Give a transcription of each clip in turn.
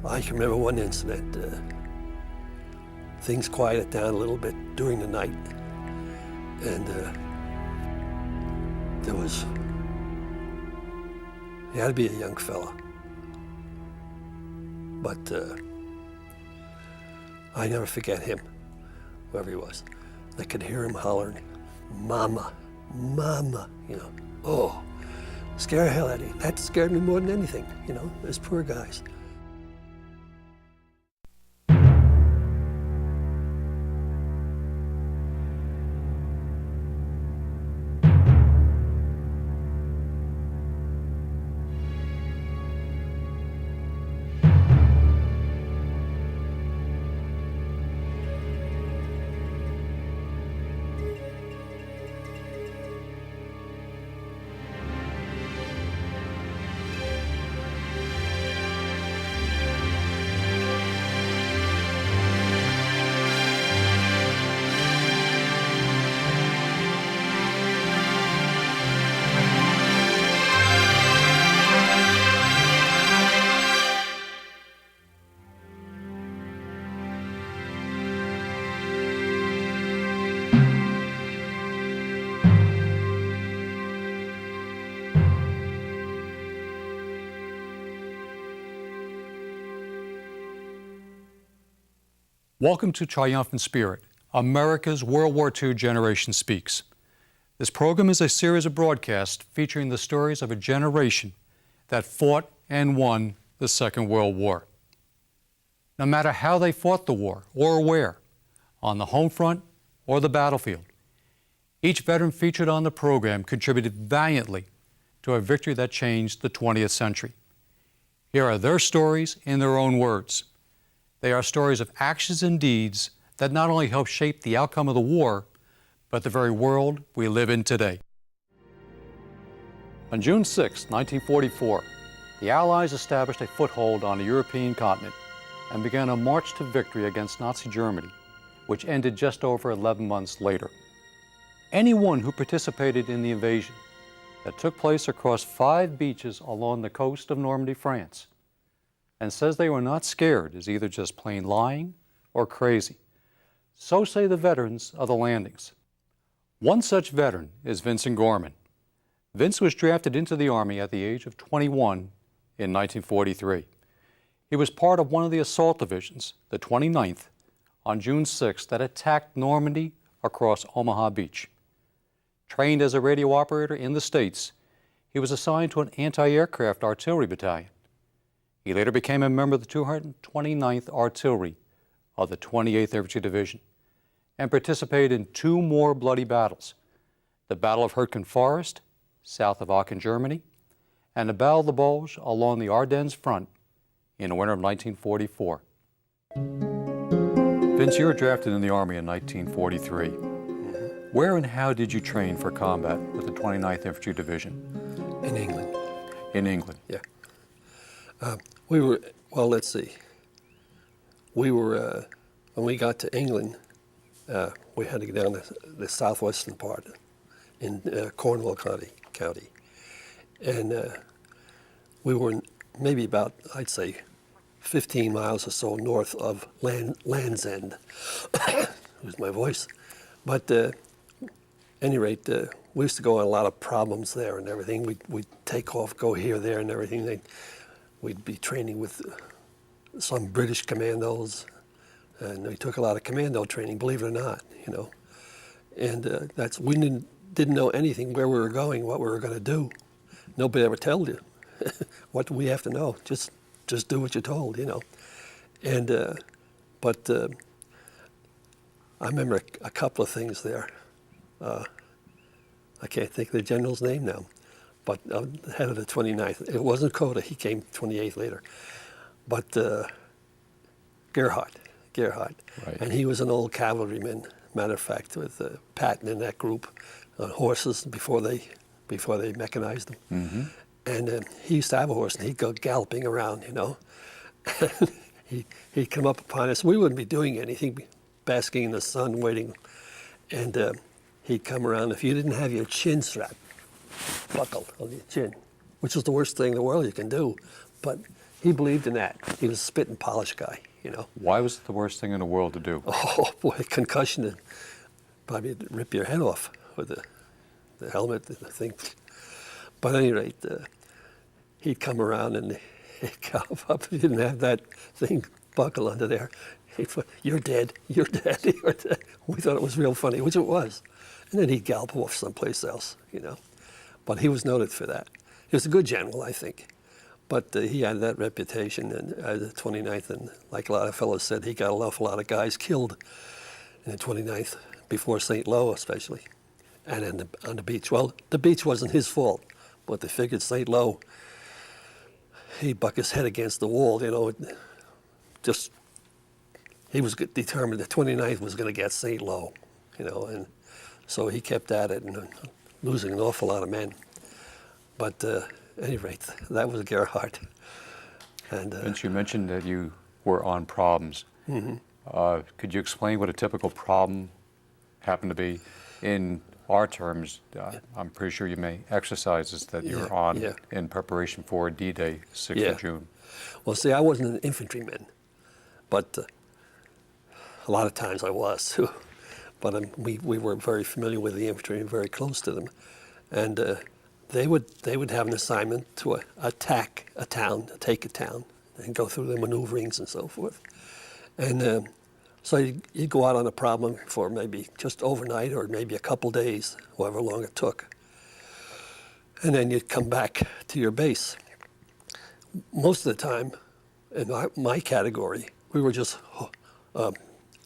I can remember one incident. Things quieted down a little bit during the night, and he had to be a young fella, but I never forget him, whoever he was. I could hear him hollering, "Mama, Mama," you know. Oh, scare the hell out of you. That scared me more than anything, you know, those poor guys. Welcome to Triumphant Spirit, America's World War II Generation Speaks. This program is a series of broadcasts featuring the stories of a generation that fought and won the Second World War. No matter how they fought the war or where, on the home front or the battlefield, each veteran featured on the program contributed valiantly to a victory that changed the 20th century. Here are their stories in their own words. They are stories of actions and deeds that not only helped shape the outcome of the war, but the very world we live in today. On June 6, 1944, the Allies established a foothold on the European continent and began a march to victory against Nazi Germany, which ended just over 11 months later. Anyone who participated in the invasion that took place across 5 beaches along the coast of Normandy, France, and says they were not scared is either just plain lying or crazy. So say the veterans of the landings. One such veteran is Vincent Gorman. Vince was drafted into the Army at the age of 21 in 1943. He was part of one of the assault divisions, the 29th, on June 6, that attacked Normandy across Omaha Beach. Trained as a radio operator in the States, he was assigned to an anti-aircraft artillery battalion. He later became a member of the 229th Artillery of the 28th Infantry Division and participated in 2 more bloody battles, the Battle of Hurtgen Forest, south of Aachen, Germany, and the Battle of the Bulge along the Ardennes front in the winter of 1944. Vince, you were drafted in the Army in 1943. Where and how did you train for combat with the 29th Infantry Division? In England. In England? Yeah. We were, well, let's see. We were, when we got to England, we had to go down the southwestern part in Cornwall County. And we were maybe about, I'd say, 15 miles or so north of Land's End. Lose my voice. But at any rate, we used to go on a lot of problems there and everything. We'd take off, go here, there, and everything. We'd be training with some British commandos, and we took a lot of commando training, believe it or not, you know. And we didn't know anything where we were going, what we were going to do. Nobody ever told you. What do we have to know? Just do what you're told, you know. And but I remember a couple of things there. I can't think of the general's name now. But the head of the 29th, it wasn't Coda, he came 28th later. But Gerhardt. Right. And he was an old cavalryman, matter of fact, with Patton in that group on horses before they mechanized them. Mm-hmm. And he used to have a horse, and he'd go galloping around, you know. He'd come up upon us. We wouldn't be doing anything, basking in the sun, waiting. And he'd come around. If you didn't have your chin strap buckled on your chin, which is the worst thing in the world you can do, but he believed in that. He was a spit and polish guy, you know. Why was it the worst thing in the world to do? Oh boy, concussion and probably rip your head off with the helmet, the thing. But at any rate, he'd come around and he'd come up. He didn't have that thing buckle under there. He'd put, "You're dead, you're dead, you're dead." We thought it was real funny, which it was. And then he'd gallop off someplace else, you know. But he was noted for that. He was a good general, I think. But he had that reputation, and the 29th, and like a lot of fellows said, he got an awful lot of guys killed in the 29th, before St. Lo especially, and on the beach. Well, the beach wasn't his fault, but they figured St. Lo, he'd buck his head against the wall, you know. Just, he was determined the 29th was going to get St. Lo, you know, and so he kept at it and losing an awful lot of men. But at any rate, that was Gerhardt. And Vince, you mentioned that you were on problems. Mm-hmm. Could you explain what a typical problem happened to be? In our terms, I'm pretty sure you may exercises that you're on in preparation for D-Day, 6th of June. Well, see, I wasn't an infantryman, but a lot of times I was too. But we were very familiar with the infantry and very close to them. And they would have an assignment to attack a town, take a town, and go through the maneuverings and so forth. And so you'd go out on a problem for maybe just overnight or maybe a couple days, however long it took. And then you'd come back to your base. Most of the time, in my category, we were just, I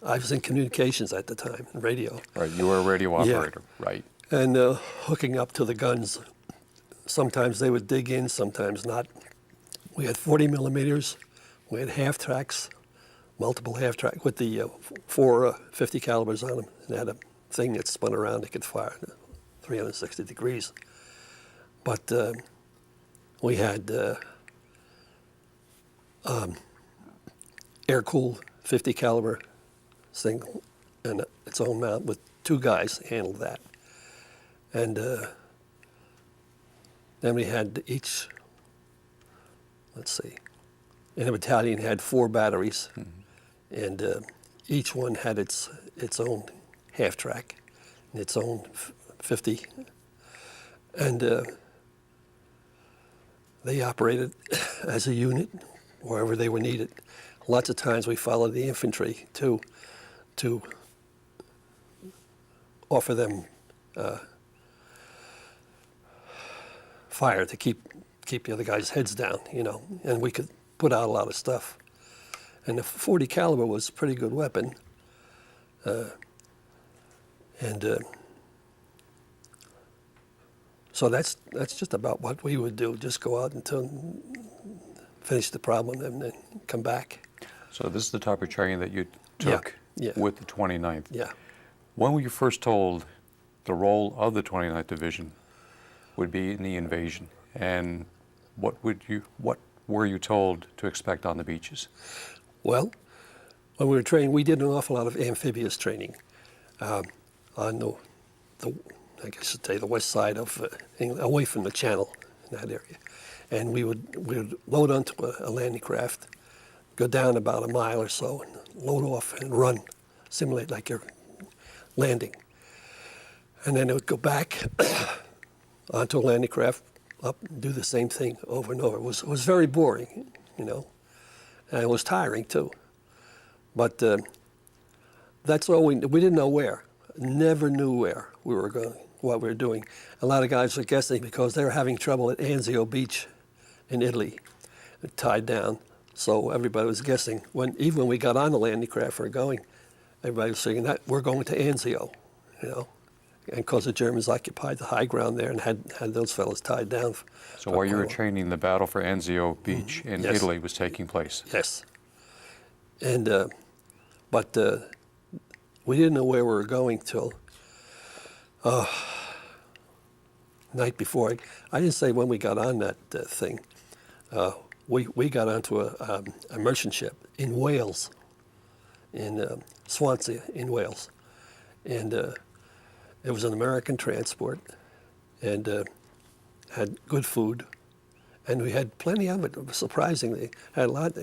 was in communications at the time, radio. Right, you were a radio operator, right. And hooking up to the guns. Sometimes they would dig in, sometimes not. We had 40 millimeters, we had half tracks, multiple half track with the 4 50 calibers on them. And they had a thing that spun around that could fire 360 degrees. But we had air-cooled 50 caliber single and its own mount with 2 guys handled that. And then we had each, let's see, in a battalion had 4 batteries, and each one had its own half track, and its own 50, and they operated as a unit wherever they were needed. Lots of times we followed the infantry to offer them fire to keep the other guys' heads down, you know, and we could put out a lot of stuff. And the 40 caliber was a pretty good weapon, so that's just about what we would do. Just go out until finish the problem and then come back. So this is the type of training that you took with the 29th. Yeah. When were you first told the role of the 29th Division would be in the invasion, and what were you told to expect on the beaches? Well, when we were training, we did an awful lot of amphibious training on the I guess you'd say the west side of England, away from the channel in that area. And we would load onto a landing craft, go down about a mile or so, and load off and run, simulate like you're landing. And then it would go back onto a landing craft, up and do the same thing over and over. It was very boring, you know, and it was tiring too. But that's all we didn't know where, never knew where we were going, what we were doing. A lot of guys were guessing because they were having trouble at Anzio Beach in Italy, tied down. So everybody was guessing. Even when we got on the landing craft we were going, everybody was saying that we're going to Anzio, you know. And because the Germans occupied the high ground there and had those fellows tied down. So while you were training, the battle for Anzio Beach in Italy was taking place? Yes. And, but we didn't know where we were going till night before. I didn't say when we got on that thing. We got onto a merchant ship in Wales, in Swansea in Wales. And it was an American transport and had good food And we had plenty of it, surprisingly. Had a lot,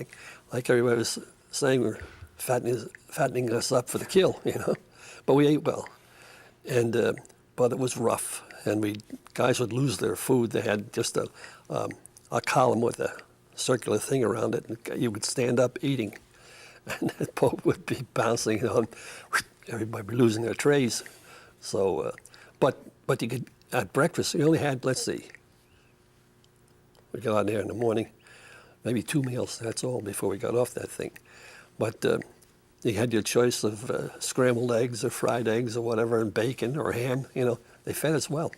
like everybody was saying, we're fattening us up for the kill, you know. But we ate well. And, but it was rough. And guys would lose their food. They had just a column with a circular thing around it, and you would stand up eating. And the boat would be bouncing on, everybody would be losing their trays. So, but you could, at breakfast, you only had, let's see, we got on there in the morning, maybe 2 meals, that's all, before we got off that thing. But you had your choice of scrambled eggs or fried eggs or whatever, and bacon or ham, you know. They fed us well.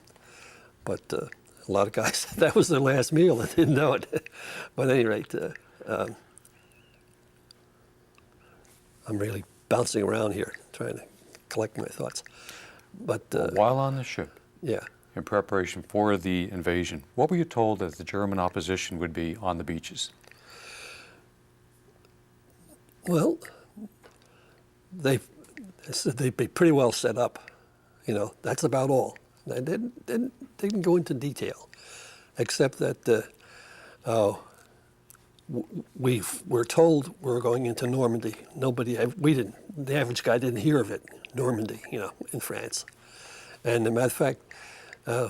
But a lot of guys, that was their last meal, they didn't know it. But at any rate, I'm really bouncing around here, trying to collect my thoughts. But while on the ship, yeah, in preparation for the invasion, what were you told that the German opposition would be on the beaches? Well, they said they'd be pretty well set up. You know, that's about all. They didn't go into detail, except that we were told we were going into Normandy. The average guy didn't hear of it, Normandy, you know, in France. And as a matter of fact,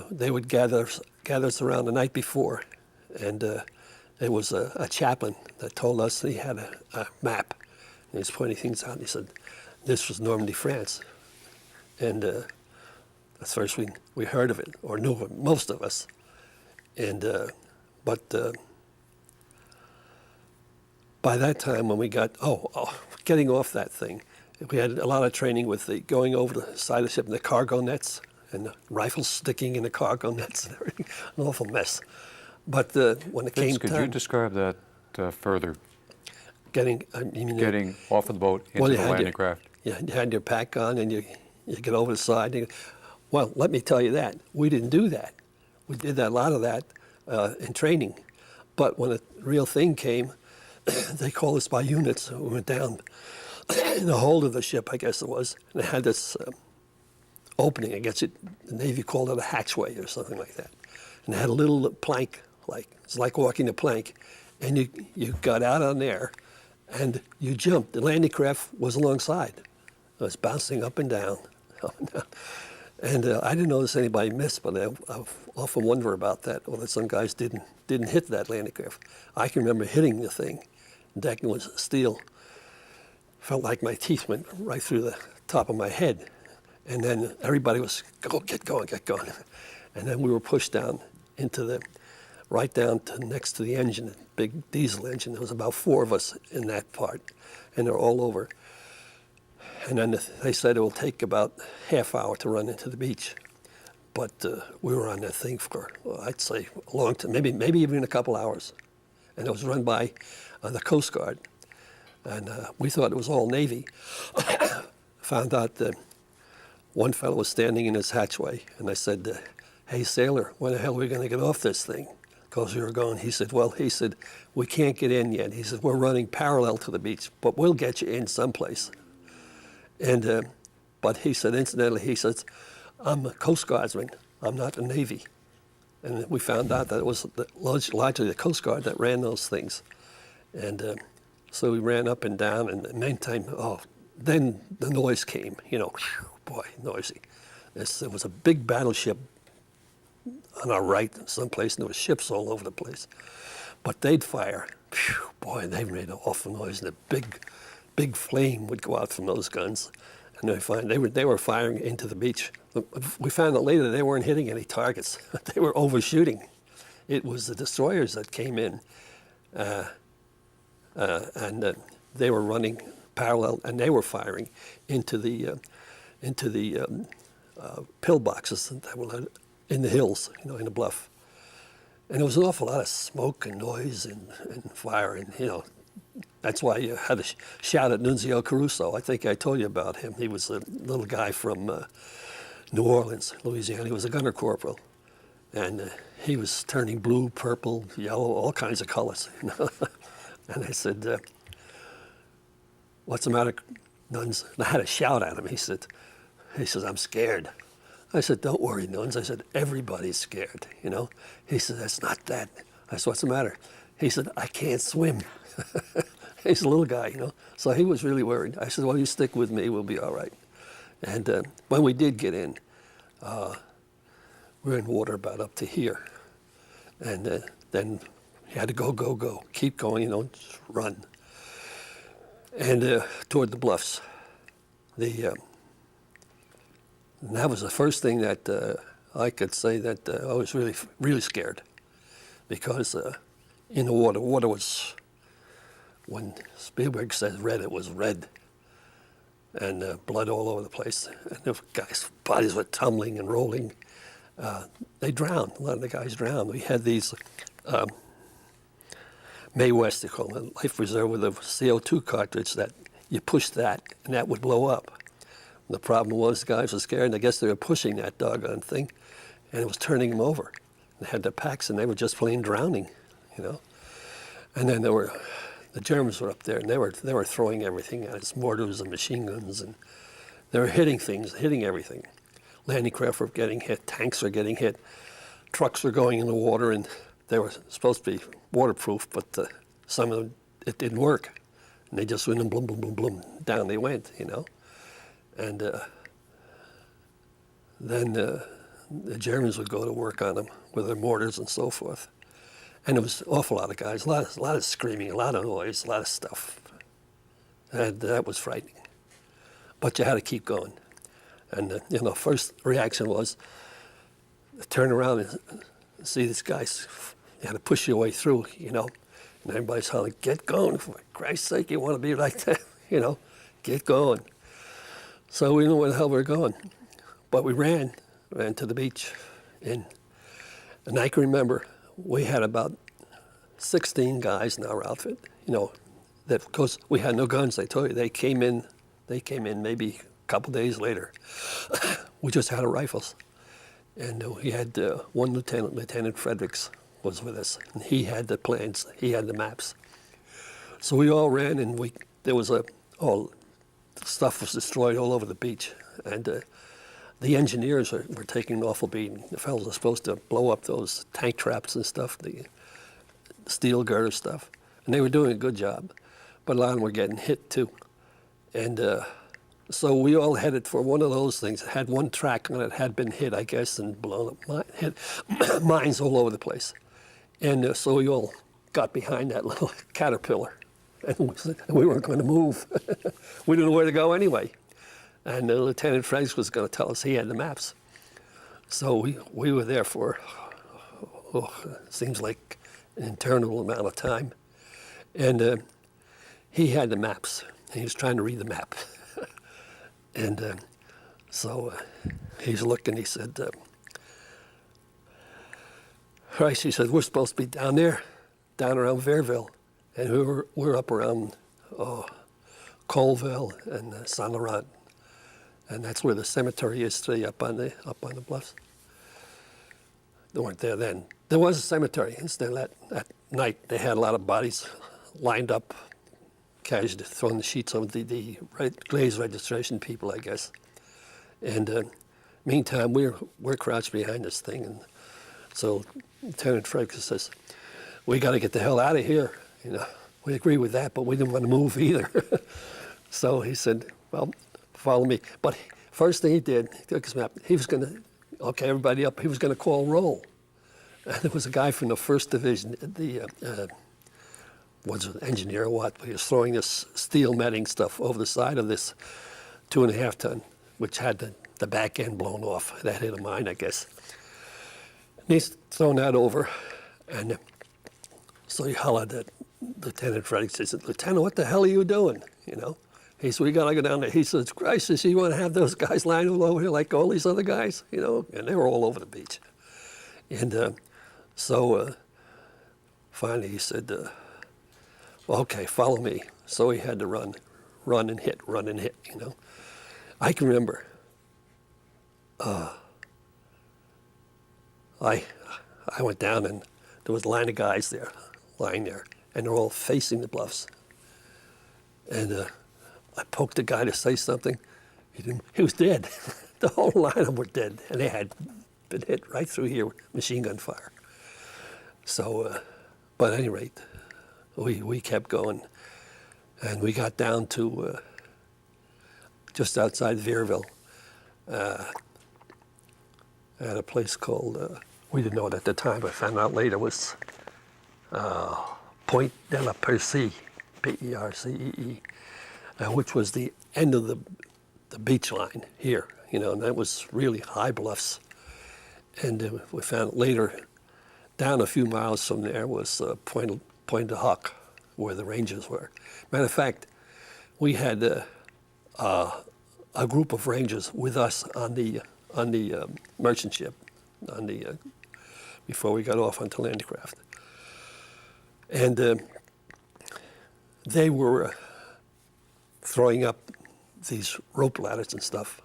they would gather us around the night before, and there was a chaplain that told us that he had a map, and he was pointing things out, and he said, this was Normandy, France. And that's the first we heard of it, or knew of it, most of us. And but by that time, when we got getting off that thing, we had a lot of training with going over the side of the ship and the cargo nets and the rifles sticking in the cargo nets and everything, an awful mess. But when it came could time, you describe that further? Getting off of the boat into the landing craft. Yeah, you had your pack on and you get over the side. Well, let me tell you that. We didn't do that. We did a lot of that in training. But when the real thing came, they called us by units. We went down in the hold of the ship, I guess it was, and it had this opening. I guess the Navy called it a hatchway or something like that. And it had a little plank, it's like walking a plank. And you got out on there, and you jumped. The landing craft was alongside. It was bouncing up and down, up and down. And I didn't notice anybody missed, but I often wonder about that, or that some guys didn't hit that landing craft. I can remember hitting the thing. The deck was steel. Felt like my teeth went right through the top of my head. And then everybody was, get going. And then we were pushed down right down to next to the engine, the big diesel engine. There was about 4 of us in that part, and they're all over. And then they said it will take about half hour to run into the beach. But we were on that thing for, I'd say, a long time, maybe even a couple hours. And it was run by the Coast Guard. And we thought it was all Navy. Found out that one fellow was standing in his hatchway, and I said, hey, sailor, when the hell are we going to get off this thing? Because we were going. He said, we can't get in yet. He said, we're running parallel to the beach, but we'll get you in someplace. And but he said, incidentally, he says, I'm a Coast Guardsman. I'm not the Navy. And we found out that it was largely the Coast Guard that ran those things. And so we ran up and down, and in the meantime, then the noise came, noisy. There was a big battleship on our right someplace, and there were ships all over the place. But they'd fire. They made an awful noise, and a big flame would go out from those guns. And they were firing into the beach. We found out later they weren't hitting any targets. They were overshooting. It was the destroyers that came in, and they were running parallel, and they were firing into the pillboxes that were in the hills, in the bluff. And there was an awful lot of smoke and noise and fire, and that's why you had to shout at Nunzio Caruso. I think I told you about him. He was a little guy from New Orleans, Louisiana. He was a gunner corporal, and he was turning blue, purple, yellow, all kinds of colors. And I said, "What's the matter, Nuns?" And I had to shout at him. He says, "I'm scared." I said, "Don't worry, Nuns." I said, "Everybody's scared, He said, "That's not that. I said, what's the matter? He said, I can't swim. He's a little guy, you know. So he was really worried. I said, well, you stick with me, we'll be all right. And when we did get in, we were in water about up to here. And then you had to go, keep going, you know, just run. And toward the bluffs. And that was the first thing that I could say that I was really, really scared. Because in the water was, when Spielberg says red, it was red. And blood all over the place. And the guys' bodies were tumbling and rolling. They drowned. A lot of the guys drowned. We had these Mae West, they call it, life preserver with a CO2 cartridge that you push that, and that would blow up. And the problem was the guys were scared, and I guess they were pushing that doggone thing, and it was turning them over. They had their packs, and they were just plain drowning, you know. And then the Germans were up there, and they were throwing everything at us, mortars and machine guns, and they were hitting things, hitting everything. Landing craft were getting hit, tanks were getting hit, trucks were going in the water, and they were supposed to be waterproof, but some of them, it didn't work. And they just went and bloom, bloom, bloom, bloom, down they went, you know. And then the Germans would go to work on them with their mortars and so forth. And it was an awful lot of guys, a lot of screaming, a lot of noise, a lot of stuff. And that was frightening. But you had to keep going. And you know, first reaction was turn around and see these guys. You had to push your way through, you know. And everybody's hollering, get going, for Christ's sake, you want to be like that, you know, get going. So we knew where the hell we were going. But we ran to the beach. And I can remember we had about 16 guys in our outfit, you know, that because we had no guns, they told you, they came in maybe a couple days later. We just had our rifles. And we had one Lieutenant Fredericks was with us, and he had the plans, he had the maps. So we all ran, and the stuff was destroyed all over the beach, and the engineers were taking an awful beating. The fellows were supposed to blow up those tank traps and stuff, the steel girder stuff, and they were doing a good job, but a lot of them were getting hit too. And so we all headed for one of those things. It had one track on it, had been hit, I guess, and blown up, hit mines all over the place. And so we all got behind that little caterpillar, and we weren't going to move. We didn't know where to go anyway. And Lieutenant Franks was going to tell us he had the maps. So we were there for, seems like an interminable amount of time. And he had the maps, and he was trying to read the map. And so he's looking, he said, Christ, he said, we're supposed to be down there, down around Verville. And we're up around Colville and Saint Laurent. And that's where the cemetery is today, up on the bluffs. They weren't there then. There was a cemetery. Instead, that night, they had a lot of bodies lined up, casually throwing the sheets over the Glaze registration people, I guess. And meantime, we're crouched behind this thing, and so Lieutenant Frakes says, "We got to get the hell out of here." You know, we agree with that, but we didn't want to move either. So he said, "Well, follow me." But first thing he did, he took his map. He was going to, okay, everybody up. He was going to call roll. And there was a guy from the 1st Division, was an engineer or what, but he was throwing this steel netting stuff over the side of this 2.5 ton, which had the back end blown off. That hit a mine, I guess. And he's thrown that over, and so he hollered at Lieutenant Fredericks. He said, "Lieutenant, what the hell are you doing?" You know? He said, "We got to go down there." He says, "Christ, you want to have those guys lying all over here like all these other guys?" You know? And they were all over the beach. And so finally he said, "Well, okay, follow me." So he had to run and hit, you know. I can remember, I went down and there was a line of guys there, lying there, and they're all facing the bluffs. And I poked the guy to say something. He was dead. The whole line of them were dead, and they had been hit right through here with machine gun fire. So But at any rate, we kept going, and we got down to just outside Vierville, at a place called, we didn't know it at the time, but I found out later, was Point de la Percee, P-E-R-C-E-E, which was the end of the beach line here, you know, and that was really high bluffs. And we found later, down a few miles from there was Point de Hoc, where the Rangers were. Matter of fact, we had a group of Rangers with us on the merchant ship, before we got off onto Landcraft. And they were throwing up these rope ladders and stuff,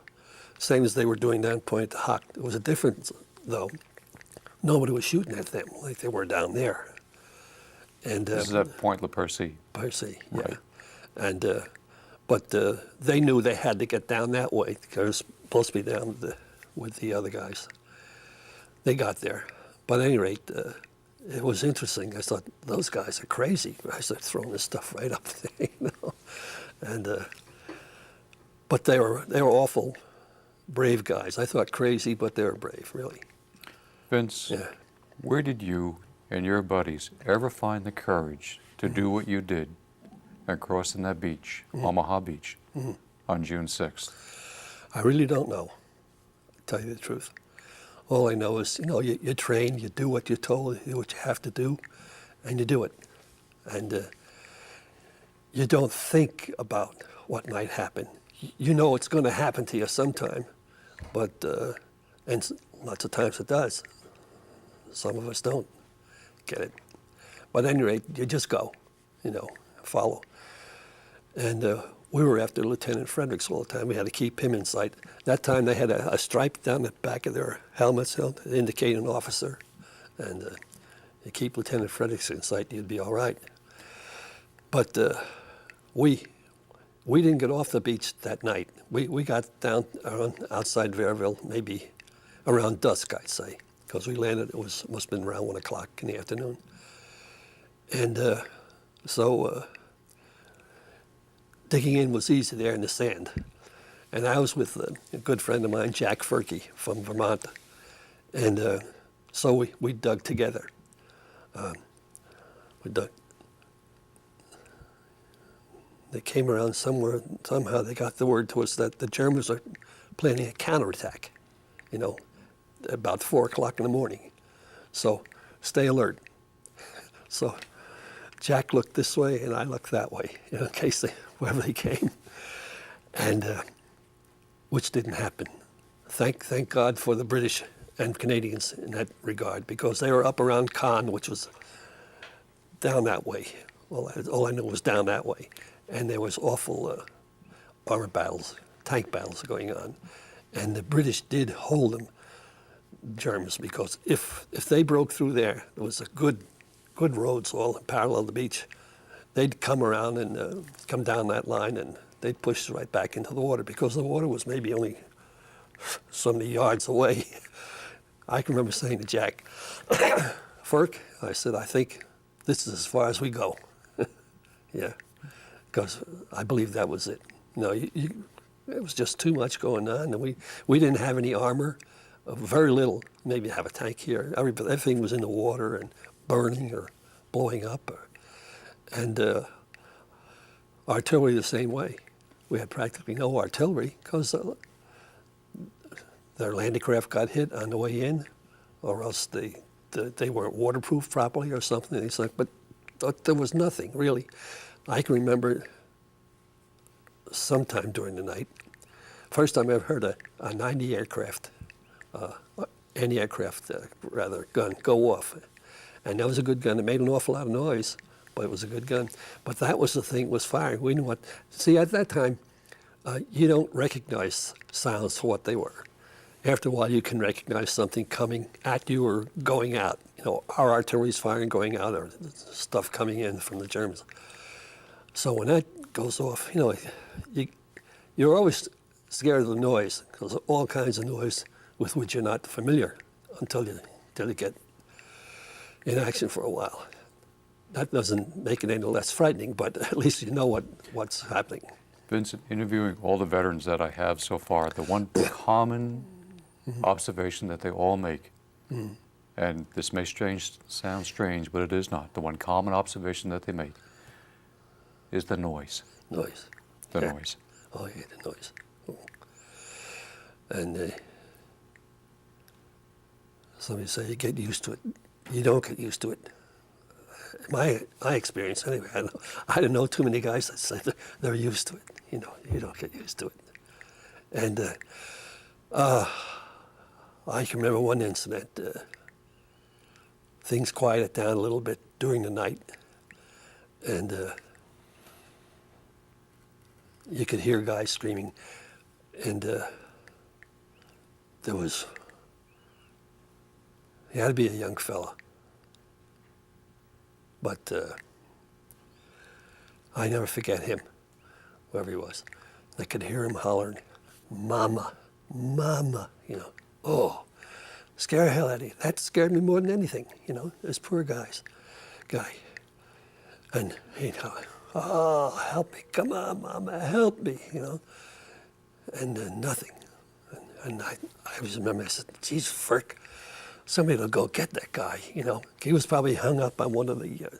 same as they were doing down Point de Hoc. It was a difference, though. Nobody was shooting at them like they were down there. And this is at Point La Percee. Percee, yeah. Right. And but they knew they had to get down that way because it was supposed to be down with the other guys. They got there, but at any rate, it was interesting. I thought those guys are crazy. I started throwing this stuff right up there, you know. And but they were awful brave guys. I thought crazy, but they were brave, really. Vince, Yeah. where did you and your buddies ever find the courage to do what you did and crossing that beach, Omaha Beach, on June 6th? I really don't know, to tell you the truth. All I know is, you know, you train, you do what you're told, you do what you have to do, and you do it. And you don't think about what might happen. You know it's going to happen to you sometime, but, and lots of times it does. Some of us don't get it. But at any rate, you just go, you know, follow. And we were after Lieutenant Fredericks all the time. We had to keep him in sight. That time they had a stripe down the back of their helmets to indicate an officer. And you keep Lieutenant Fredericks in sight, you'd be all right. But we didn't get off the beach that night. We got down outside Vierville, maybe around dusk, I'd say, because we landed, it must have been around 1 o'clock in the afternoon. And so digging in was easy there in the sand. And I was with a good friend of mine, Jack Furkey from Vermont. And so we dug together. We dug. They came around somewhere, somehow they got the word to us that the Germans are planning a counterattack, you know, about 4 o'clock in the morning. So stay alert. So Jack looked this way and I looked that way, you know, in case whoever they came, and which didn't happen. Thank God for the British and Canadians in that regard, because they were up around Caen, which was down that way. All I knew was down that way, and there was awful armor battles, tank battles going on, and the British did hold them, Germans, because if they broke through there was a good roads all parallel the beach. They'd come around and come down that line, and they'd push right back into the water, because the water was maybe only so many yards away. I can remember saying to Jack, Furk, I said, I think this is as far as we go. Yeah, because I believe that was it. No, it was just too much going on, and we didn't have any armor, very little. Maybe have a tank here. Everything was in the water and burning or blowing up. And artillery the same way. We had practically no artillery because their landcraft got hit on the way in, or else they weren't waterproof properly or something. It's like, but there was nothing really. I can remember sometime during the night, first time I ever heard a 90 aircraft, anti-aircraft gun go off. And that was a good gun. It made an awful lot of noise, but it was a good gun. But that was the thing, was firing. We knew what. See, at that time, you don't recognize sounds for what they were. After a while, you can recognize something coming at you or going out. You know, our artillery's firing, going out, or stuff coming in from the Germans. So when that goes off, you know, you're always scared of the noise, because all kinds of noise with which you're not familiar until you get in action for a while. that doesn't make it any less frightening, but at least you know what's happening. Vincent, interviewing all the veterans that I have so far, the one common observation that they all make, and this may sound strange, but it is not, the one common observation that they make is the noise. Noise. The noise. Oh, yeah, the noise. And somebody say you get used to it. You don't get used to it. My experience, anyway, I don't know too many guys that say they're used to it. You know, you don't get used to it. And I can remember one incident. Things quieted down a little bit during the night, and you could hear guys screaming, and he had to be a young fella. But I never forget him, whoever he was. I could hear him hollering, "Mama, Mama," you know. Oh, scare the hell out of you. That scared me more than anything, you know, this poor guy. And he'd holler, "Oh, help me, come on, Mama, help me," you know. And nothing. And I always remember, I said, "Geez, frick, somebody will go get that guy," you know. He was probably hung up on one of the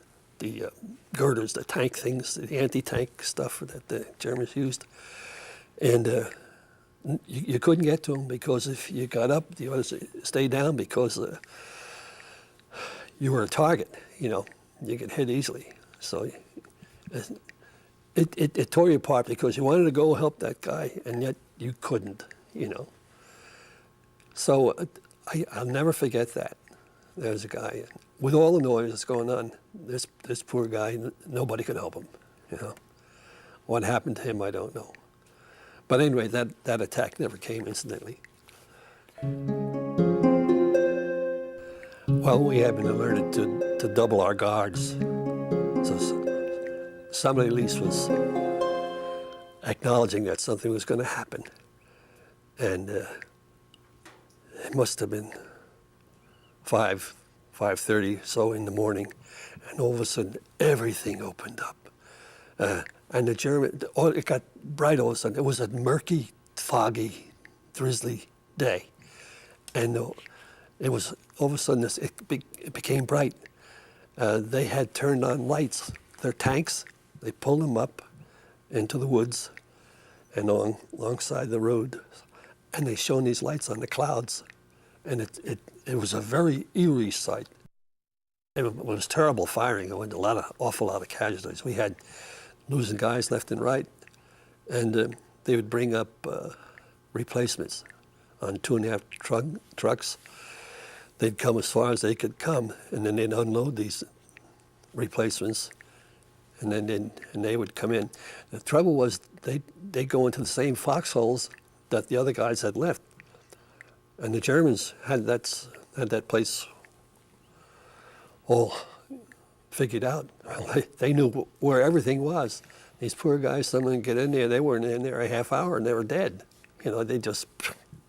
girders, the tank things, the anti-tank stuff that the Germans used. And you couldn't get to him because if you got up, you had to stay down because you were a target, you know. You get hit easily. So it tore you apart because you wanted to go help that guy, and yet you couldn't, you know. So I'll never forget that. There's a guy, with all the noise that's going on, this poor guy, nobody could help him, you know. What happened to him, I don't know. But anyway, that attack never came, incidentally. Well, we have been alerted to double our guards. So somebody at least was acknowledging that something was going to happen. And it must have been 5:30 so in the morning, and all of a sudden everything opened up. And the German, it got bright all of a sudden. It was a murky, foggy, drizzly day. And it was, all of a sudden, it became bright. They had turned on lights. Their tanks, they pulled them up into the woods and alongside the road. And they shone these lights on the clouds. And it was a very eerie sight. It was terrible firing. There went awful lot of casualties. We had losing guys left and right, and they would bring up replacements on 2.5 trucks. They'd come as far as they could come, and then they'd unload these replacements, and then they would come in. The trouble was they'd go into the same foxholes that the other guys had left, and the Germans had that place all figured out. They knew where everything was. These poor guys, some of them get in there, they weren't in there a half hour and they were dead. You know, they just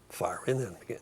fire in them again.